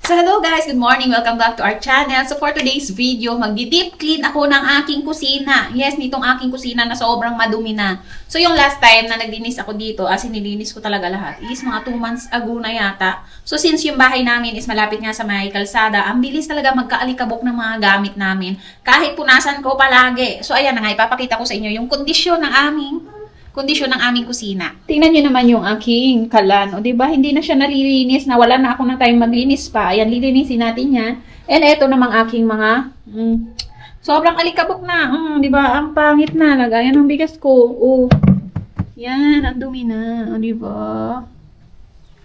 So hello guys, good morning. Welcome back to our channel. So for today's video, magdi-deep clean ako ng aking kusina. Yes, nitong aking kusina na sobrang madumi na. So yung last time na naglinis ako dito, as in nilinis ko talaga lahat, is mga 2 months ago na yata. So since yung bahay namin is malapit nga sa may kalsada, ang bilis talaga magkaalikabok ng mga gamit namin. Kahit punasan ko palagi. So ayan na nga, ipapakita ko sa inyo yung kondisyon ng aming kusina. Tingnan niyo naman yung aking kalan. O, diba? Hindi na siya nalilinis. Nawala na ako ng time maglinis pa. Ayan, lilinisin natin yan. And eto namang aking mga sobrang alikabok na. Diba? Ang pangit na. Lagayan ng bigas ko. Oh. Yan, ang dumi na. O, diba?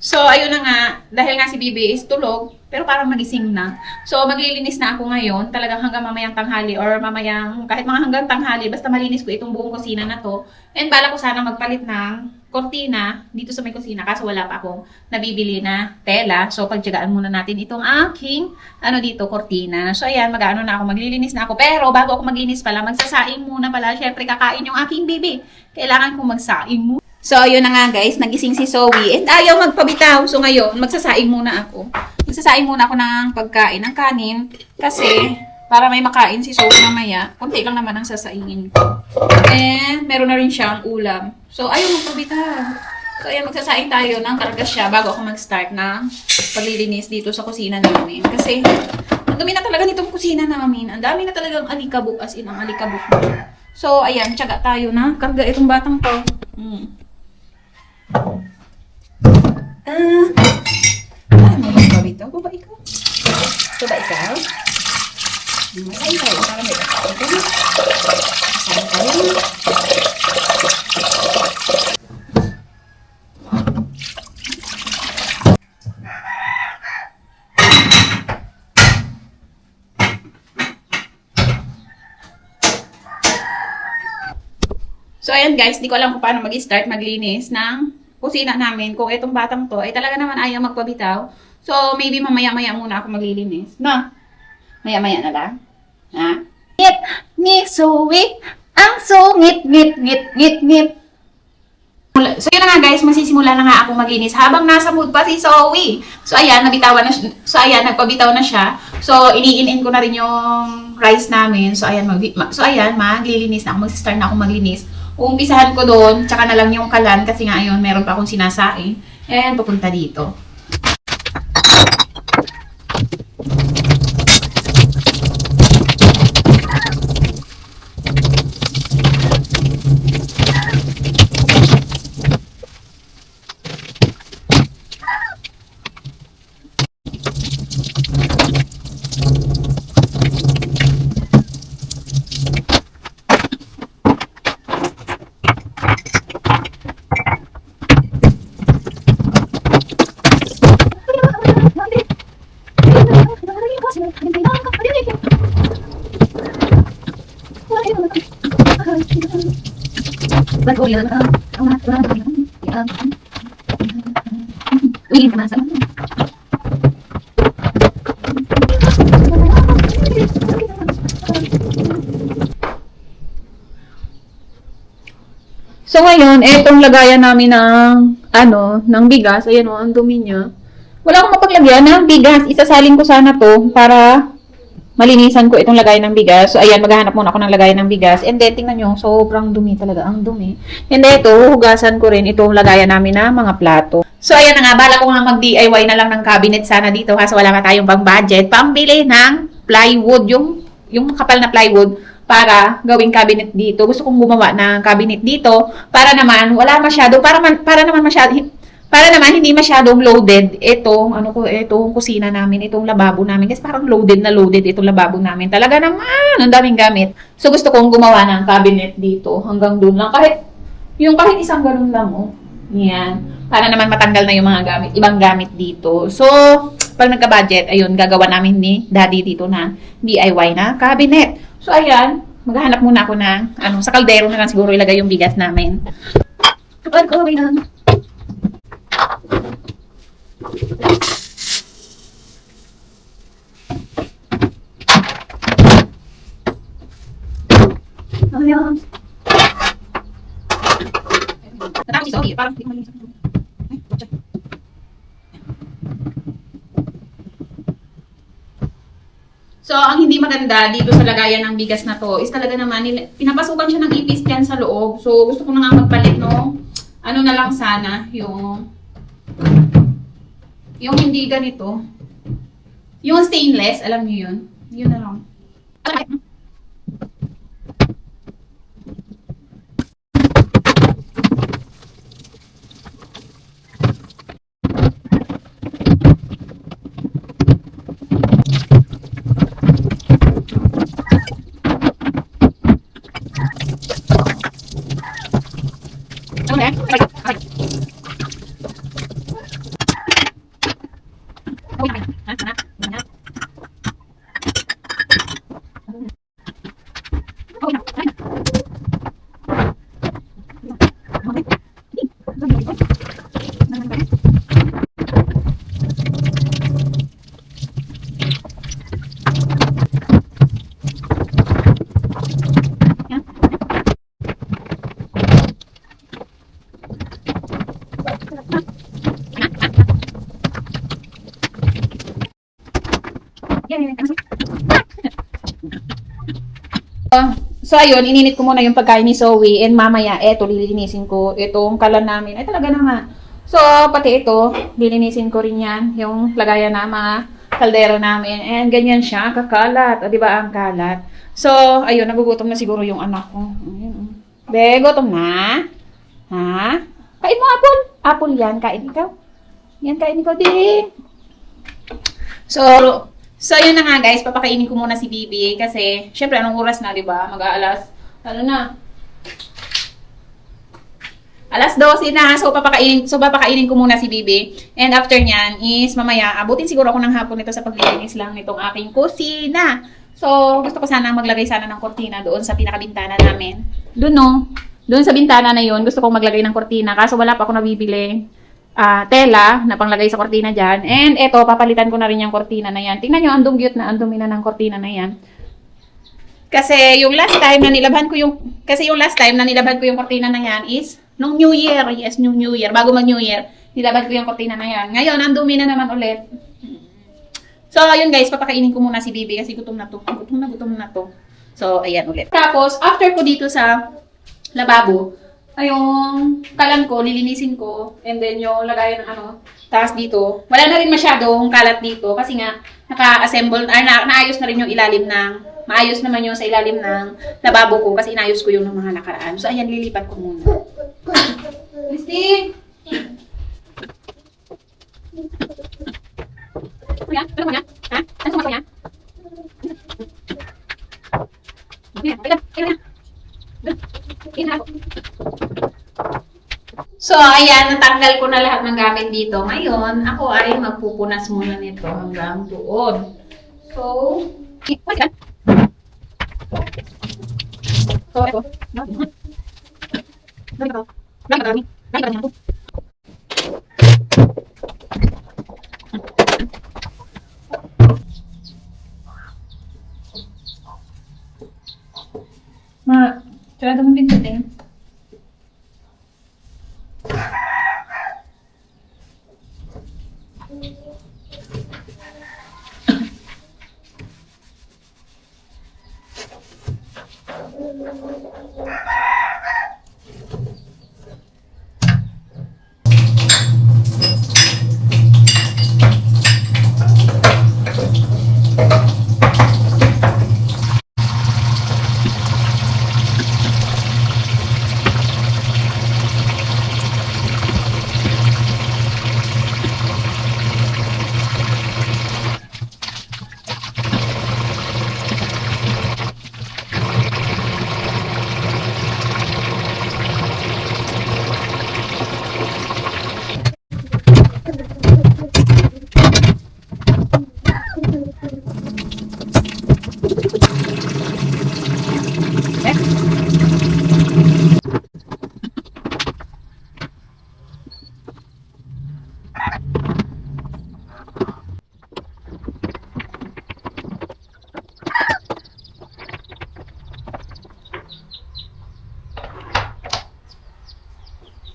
So, ayun na nga, dahil nga si Bibi is tulog, pero parang nagising na. So, maglilinis na ako ngayon, talagang hanggang mamayang tanghali or mamayang, kahit mga hanggang tanghali, basta malinis ko itong buong kusina na to. And bala ko sana magpalit ng kortina dito sa may kusina, kaso wala pa akong nabibili na tela. So, pagtyagaan muna natin itong aking, dito, kortina. So, ayan, na ako, maglilinis na ako. Pero, bago ako maglinis pala, magsasaing muna pala. Syempre, kakain yung aking Bibi. Kailangan kong magsaing muna. So, ayun na nga guys, nagising si Zoe. And ayaw magpabitaw. So, ngayon, magsasaing muna ako. Magsasaing muna ako ng pagkain, ng kanin. Kasi, para may makain si Zoe mamaya, konti lang naman ang sasaingin ko. And, meron na rin siyang ulam. So, ayaw magpabitaw. So, ayan, magsasaing tayo ng kargas siya bago ako mag-start ng paglilinis dito sa kusina namin. Kasi, ang dumi na talaga nitong kusina namin. Ang dami na talagang alikabok, as in, ang alikabok na. So, ayan, tiyaga tayo na karga itong batang to. Ano ba ito? Baba ikaw? Baba ikaw? Ay, para may kakain ko na. Saan tayo? So, ayan guys, di ko alam kung paano mag-start maglinis ng kusina namin. Kung itong batang to, ay talaga naman ayaw magpabitaw. So, maybe mamaya-maya muna ako maglilinis. No? Maya-maya na lang. Ha? Ngit! Ni Zoe! Ang sungit! Ngit! So, yun na nga guys, masisimula na nga ako maglinis habang nasa mood pa si Zoe. So, ayan, nabitawan na siya. So, ayan, nagpabitaw na siya. So, iniin ko na rin yung rice namin. So, ayan, maglilinis na ako. Mag-start na ako maglinis. Umpisahan ko doon, tsaka na lang yung kalan kasi nga ayun, meron pa akong sinasaing. And papunta dito. So ngayon, etong lagayan namin ng bigas. Ayan o, ang dumi niya. Wala akong mapaglagyan ng bigas. Isasalin ko sana to para malinisan ko itong lagayan ng bigas. So ayan, maghahanap muna ako ng lagayan ng bigas. And then, tingnan nyo, sobrang dumi talaga. Ang dumi. And then, ito, hugasan ko rin itong lagayan namin na mga plato. So ayan na nga, bala ko nga mag-DIY na lang ng cabinet sana dito. Kasi wala ka tayong pang budget. Pambili ng plywood. Yung kapal na plywood para gawing cabinet dito. Gusto kong gumawa ng cabinet dito para naman hindi masyadong loaded itong kusina namin, itong lababo namin. Kasi parang loaded itong lababo namin. Talaga naman, ang daming gamit. So gusto kong gumawa ng cabinet dito. Hanggang doon lang. Kahit isang ganun lang, oh. Yan. Para naman matanggal na yung mga ibang gamit dito. So, pag nagka-budget, ayun, gagawa namin ni Daddy dito na DIY na cabinet. So, ayan, maghahanap muna ako ng, sa kaldero na lang siguro ilagay yung bigas namin. Kapag ko, na. Ayan. Natapos si Zoe, parang hindi ko malinis. So, ang hindi maganda dito sa lagayan ng bigas na to is talaga naman, pinapasukan siya ng ipis dyan sa loob. So, gusto ko na nga magpalit, no? Ano na lang sana, yung hindi ganito. Yung stainless, alam niyo yun? Yun na lang. So, ayun, ininit ko muna yung pagkain ni Zoe and mamaya, eto, lilinisin ko itong kalan namin. Ay, talaga naman. So, pati ito, lilinisin ko rin yan, yung lagayan na mga kaldero namin. And ganyan siya, kakalat. O, di ba ang kalat? So, ayun, nagugutom na siguro yung anak ko. Ayun. Be, gutom na? Ha? Kain mo apple? Apple yan, kain ikaw. Yan, kain ikaw din. So, yun na nga guys, papakainin ko muna si Bibi kasi, syempre, anong oras na, di ba? Mag-aalas, ano na? Alas 12 na, so papakainin ko muna si Bibi. And after nyan is, mamaya, abutin siguro ako ng hapon nito sa paglilinis lang nitong aking kusina. So, gusto ko sana maglagay sana ng kortina doon sa pinakabintana namin. Doon no, doon sa bintana na yun, gusto kong maglagay ng kortina, kaso wala pa ako nabibili. Tela na panglagay sa kortina dyan. And eto, papalitan ko na rin yung kortina na yan. Tingnan nyo, ang dumi na ng kortina na yan. Kasi yung last time na nilabhan ko yung kortina na yan is nung New Year. Yes, nung New Year. Bago mag New Year, nilabhan ko yung kortina na yan. Ngayon, ang dumi na naman ulit. So, ayun guys, papakainin ko muna si Bibi kasi gutom na to. Gutom na to. So, ayan ulit. Tapos, after ko dito sa lababo, yung kalan ko, lilinisin ko, and then yung lagayan ng taas dito. Wala na rin masyadong kalat dito kasi nga naka-assemble, naayos na rin yung ilalim ng, maayos naman yung sa ilalim ng lababo ko kasi inayos ko yung ng mga nakaraan. So, ayan, lilipat ko muna. Listing! Ano mo yan? Ha? Ano mo yan? So, ayan, natanggal ko na lahat ng gamit dito. Ngayon, ako ay magpupunas muna nito hanggang doon. So, what's that? So, ito. Sarado mo pinto din.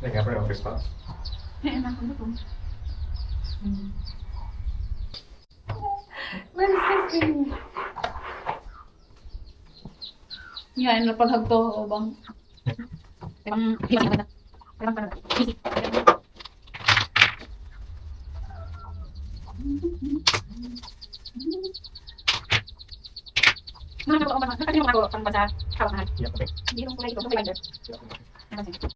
Venga, prueba que estás. What is this thing? Yan, napaghagto o bang. Ibang, Yeah, okay. Hindi nung kulay ito. Kulay Yeah, okay.